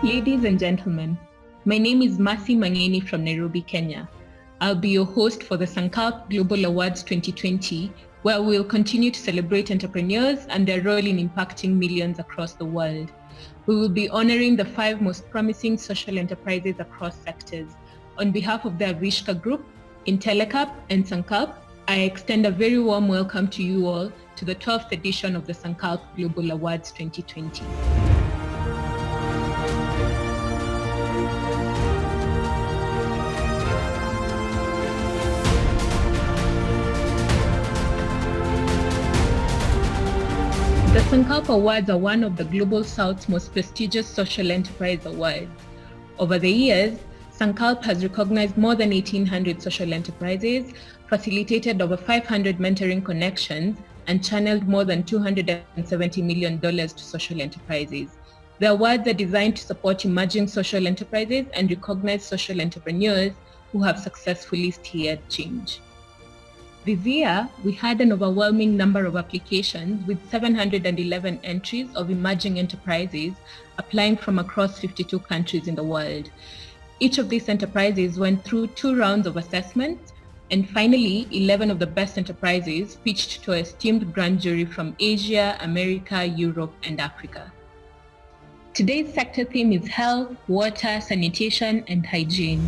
Ladies and gentlemen, my name is Mercy Mangeni from Nairobi, Kenya. I'll be your host for the Sankalp Global Awards 2020, where we'll continue to celebrate entrepreneurs and their role in impacting millions across the world. We will be honoring the 5 most promising social enterprises across sectors. On behalf of the Avishka Group, Intellecap, and Sankalp, I extend a very warm welcome to you all to the 12th edition of the Sankalp Global Awards 2020. The Sankalp Awards are one of the Global South's most prestigious social enterprise awards. Over the years, Sankalp has recognized more than 1,800 social enterprises, facilitated over 500 mentoring connections, and channeled more than $270 million to social enterprises. The awards are designed to support emerging social enterprises and recognize social entrepreneurs who have successfully steered change. This year, we had an overwhelming number of applications with 711 entries of emerging enterprises applying from across 52 countries in the world. Each of these enterprises went through 2 rounds of assessment, and finally, 11 of the best enterprises pitched to an esteemed grand jury from Asia, America, Europe, and Africa. Today's sector theme is health, water, sanitation, and hygiene.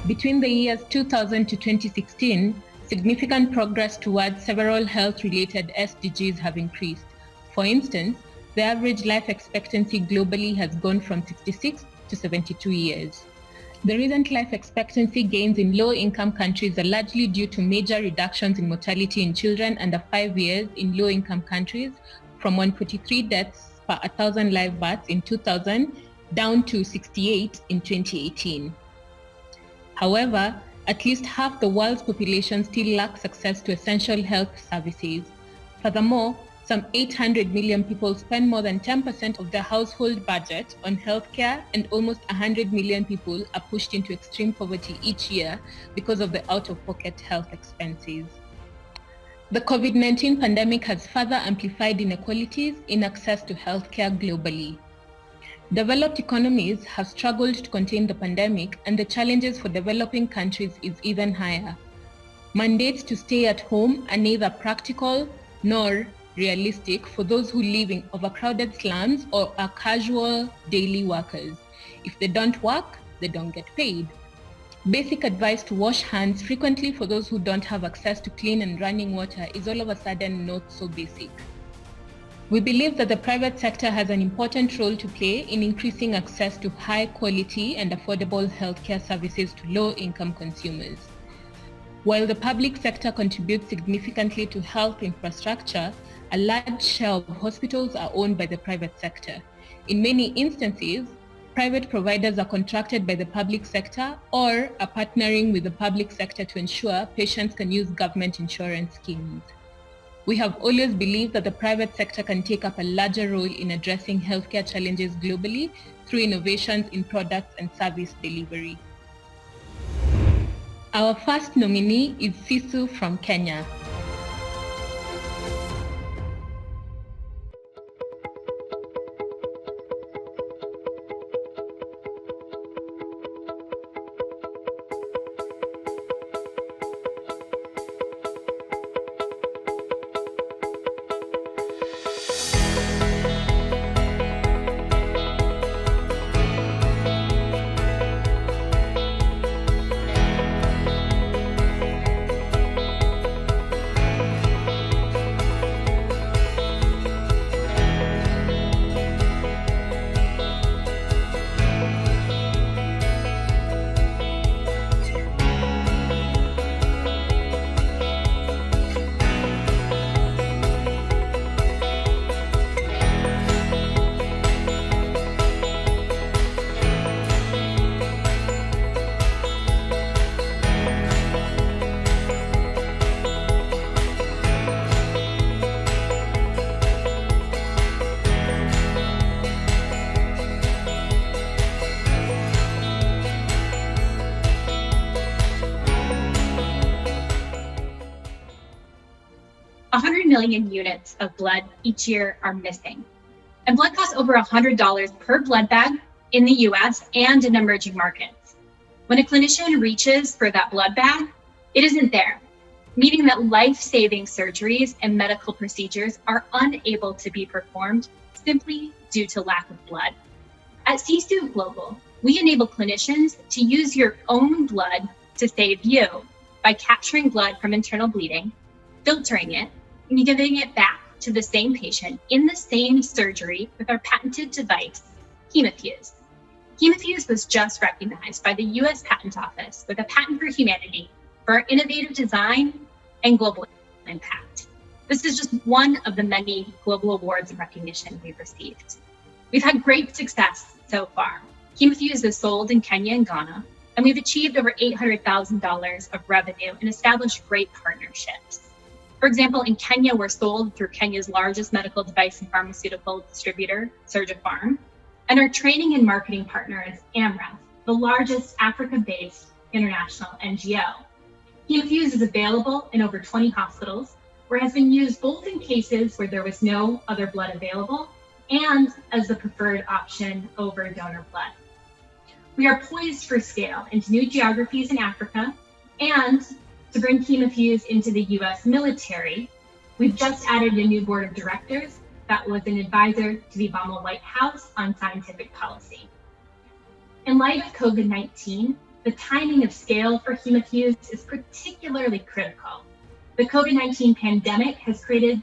Between the years 2000 to 2016, significant progress towards several health-related SDGs have increased. For instance, the average life expectancy globally has gone from 66 to 72 years. The recent life expectancy gains in low-income countries are largely due to major reductions in mortality in children under 5 years in low-income countries, from 143 deaths per 1,000 live births in 2000 down to 68 in 2018. However, at least half the world's population still lacks access to essential health services. Furthermore, some 800 million people spend more than 10% of their household budget on healthcare, and almost 100 million people are pushed into extreme poverty each year because of the out-of-pocket health expenses. The COVID-19 pandemic has further amplified inequalities in access to healthcare globally. Developed economies have struggled to contain the pandemic, and the challenges for developing countries is even higher. Mandates to stay at home are neither practical nor realistic for those who live in overcrowded slums or are casual daily workers. If they don't work, they don't get paid. Basic advice to wash hands frequently for those who don't have access to clean and running water is all of a sudden not so basic. We believe that the private sector has an important role to play in increasing access to high quality and affordable healthcare services to low-income consumers. While the public sector contributes significantly to health infrastructure, a large share of hospitals are owned by the private sector. In many instances, private providers are contracted by the public sector or are partnering with the public sector to ensure patients can use government insurance schemes. We have always believed that the private sector can take up a larger role in addressing healthcare challenges globally through innovations in products and service delivery. Our first nominee is Sisu from Kenya. 100 million units of blood each year are missing. And blood costs over $100 per blood bag in the US and in emerging markets. When a clinician reaches for that blood bag, it isn't there, meaning that life-saving surgeries and medical procedures are unable to be performed simply due to lack of blood. At Sisu Global, we enable clinicians to use your own blood to save you by capturing blood from internal bleeding, filtering it, and giving it back to the same patient in the same surgery with our patented device, HemoFuse. HemoFuse was just recognized by the US Patent Office with a patent for humanity for our innovative design and global impact. This is just one of the many global awards and recognition we've received. We've had great success so far. HemoFuse is sold in Kenya and Ghana, and we've achieved over $800,000 of revenue and established great partnerships. For example, in Kenya, we're sold through Kenya's largest medical device and pharmaceutical distributor, Surgipharm, and our training and marketing partner is AMREF, the largest Africa-based international NGO. HemoFuse is available in over 20 hospitals, where it has been used both in cases where there was no other blood available and as the preferred option over donor blood. We are poised for scale into new geographies in Africa and to bring HemoFuse into the US military. We've just added a new board of directors that was an advisor to the Obama White House on scientific policy. In light of COVID-19, the timing of scale for HemoFuse is particularly critical. The COVID-19 pandemic has created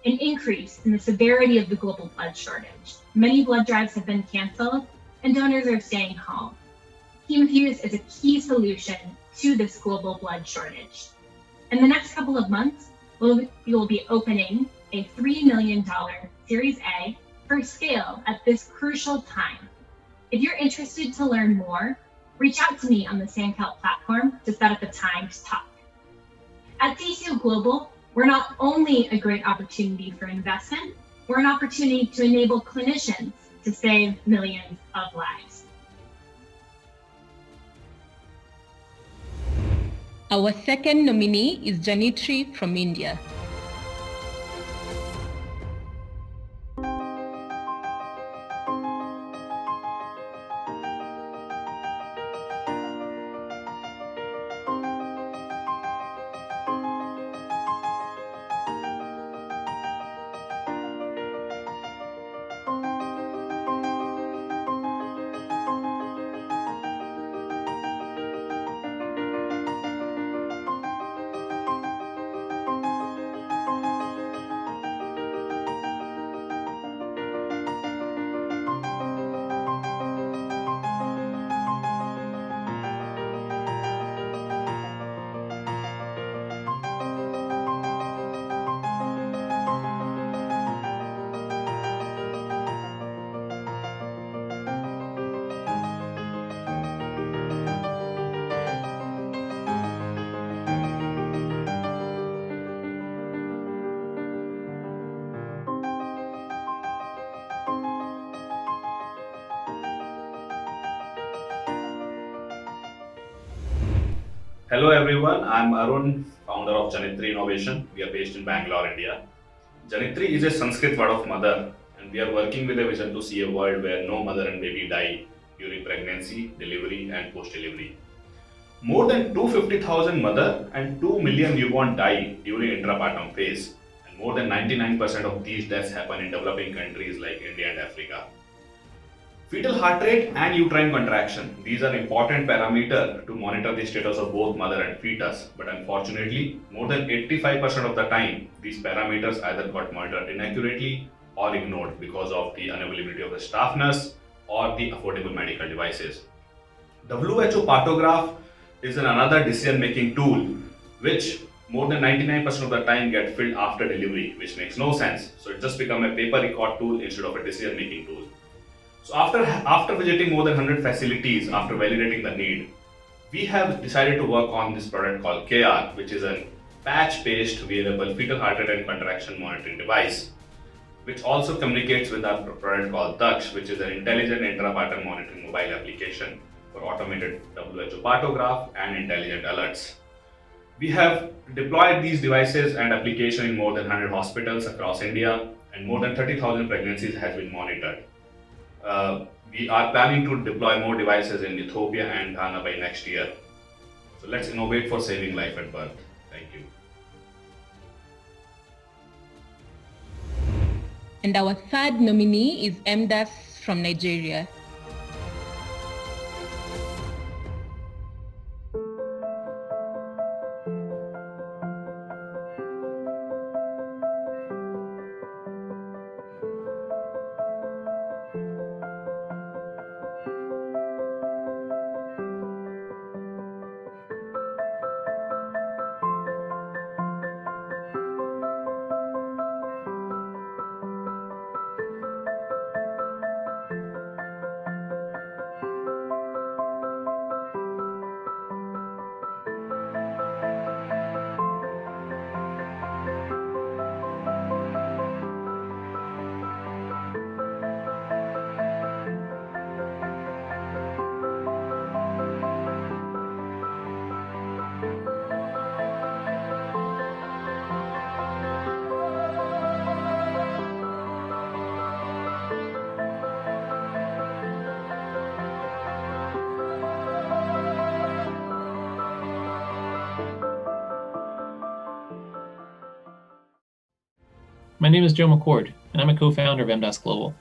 an increase in the severity of the global blood shortage. Many blood drives have been canceled and donors are staying home. HemoFuse is a key solution to this global blood shortage. In the next couple of months, we will be opening a $3 million Series A for scale at this crucial time. If you're interested to learn more, reach out to me on the SandCal platform to set up a time to talk. At Sisu Global, we're not only a great opportunity for investment, we're an opportunity to enable clinicians to save millions of lives. Our second nominee is Janitri from India. Hello everyone, I'm Arun, founder of Janitri Innovation. We are based in Bangalore, India. Janitri is a Sanskrit word of mother, and we are working with a vision to see a world where no mother and baby die during pregnancy, delivery and post-delivery. More than 250,000 mother and 2 million newborn die during intrapartum phase, and more than 99% of these deaths happen in developing countries like India and Africa. Fetal heart rate and uterine contraction, these are important parameters to monitor the status of both mother and fetus, but unfortunately, more than 85% of the time, these parameters either got monitored inaccurately or ignored because of the unavailability of the staff nurse or the affordable medical devices. The WHO Partograph is another decision-making tool which more than 99% of the time get filled after delivery, which makes no sense. So it just become a paper record tool instead of a decision-making tool. So after visiting more than 100 facilities, after validating the need, we have decided to work on this product called KR, which is a patch-based wearable fetal heart rate and contraction monitoring device, which also communicates with our product called Daksh, which is an intelligent intrapartum monitoring mobile application for automated WHO Partograph and intelligent alerts. We have deployed these devices and application in more than 100 hospitals across India, and more than 30,000 pregnancies has been monitored. We are planning to deploy more devices in Ethiopia and Ghana by next year. So let's innovate for saving life at birth. Thank you. And our third nominee is MDAS from Nigeria. My name is Joe McCord, and I'm a co-founder of MDAS Global.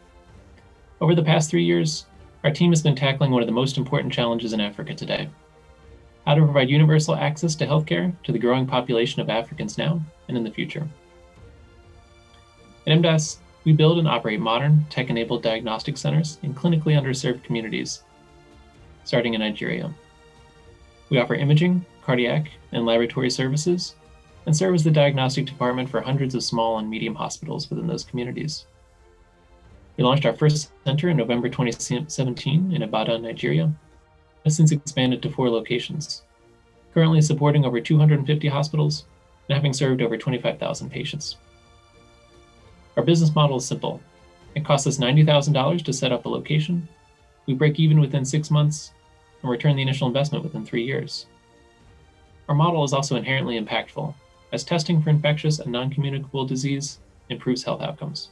Over the past 3 years, our team has been tackling one of the most important challenges in Africa today: how to provide universal access to healthcare to the growing population of Africans now and in the future. At MDAS, we build and operate modern, tech-enabled diagnostic centers in clinically underserved communities, starting in Nigeria. We offer imaging, cardiac, and laboratory services, and serve as the diagnostic department for hundreds of small and medium hospitals within those communities. We launched our first center in November 2017 in Ibadan, Nigeria, and have since expanded to 4 locations, currently supporting over 250 hospitals and having served over 25,000 patients. Our business model is simple. It costs us $90,000 to set up a location. We break even within 6 months and return the initial investment within 3 years. Our model is also inherently impactful, as testing for infectious and non-communicable disease improves health outcomes.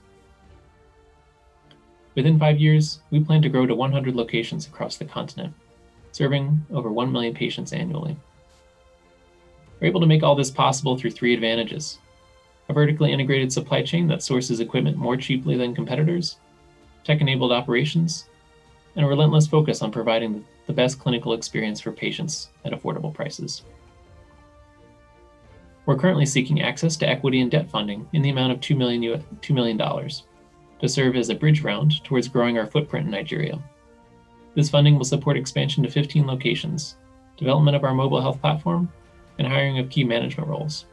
Within 5 years, we plan to grow to 100 locations across the continent, serving over 1 million patients annually. We're able to make all this possible through 3 advantages: a vertically integrated supply chain that sources equipment more cheaply than competitors, tech-enabled operations, and a relentless focus on providing the best clinical experience for patients at affordable prices. We're currently seeking access to equity and debt funding in the amount of $2 million to serve as a bridge round towards growing our footprint in Nigeria. This funding will support expansion to 15 locations, development of our mobile health platform, and hiring of key management roles.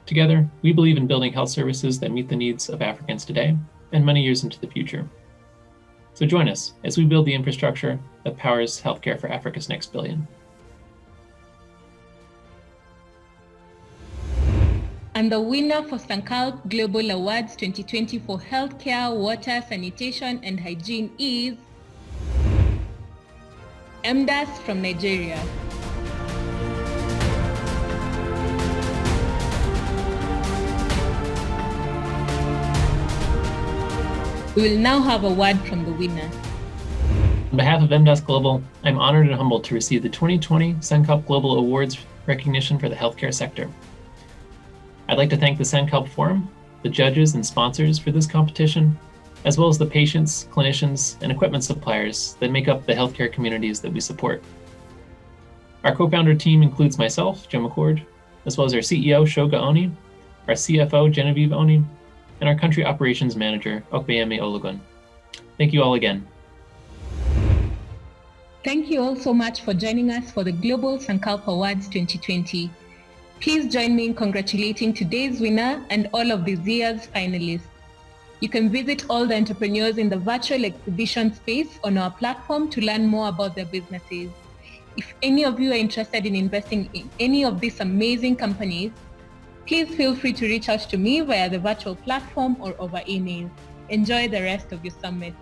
Together, we believe in building health services that meet the needs of Africans today and many years into the future. So join us as we build the infrastructure that powers healthcare for Africa's next billion. And the winner for Sankalp Global Awards 2020 for Healthcare, Water, Sanitation and Hygiene is MDAS from Nigeria. We will now have a word from the winner. On behalf of MDAS Global, I'm honored and humbled to receive the 2020 Sankalp Global Awards recognition for the healthcare sector. I'd like to thank the Sankalp Forum, the judges and sponsors for this competition, as well as the patients, clinicians, and equipment suppliers that make up the healthcare communities that we support. Our co-founder team includes myself, Joe McCord, as well as our CEO, Shoga Oni, our CFO, Genevieve Oni, and our country operations manager, Okpeyemi Olugun. Thank you all again. Thank you all so much for joining us for the Global Sankalp Awards 2020. Please join me in congratulating today's winner and all of this year's finalists. You can visit all the entrepreneurs in the virtual exhibition space on our platform to learn more about their businesses. If any of you are interested in investing in any of these amazing companies, please feel free to reach out to me via the virtual platform or over email. Enjoy the rest of your summit.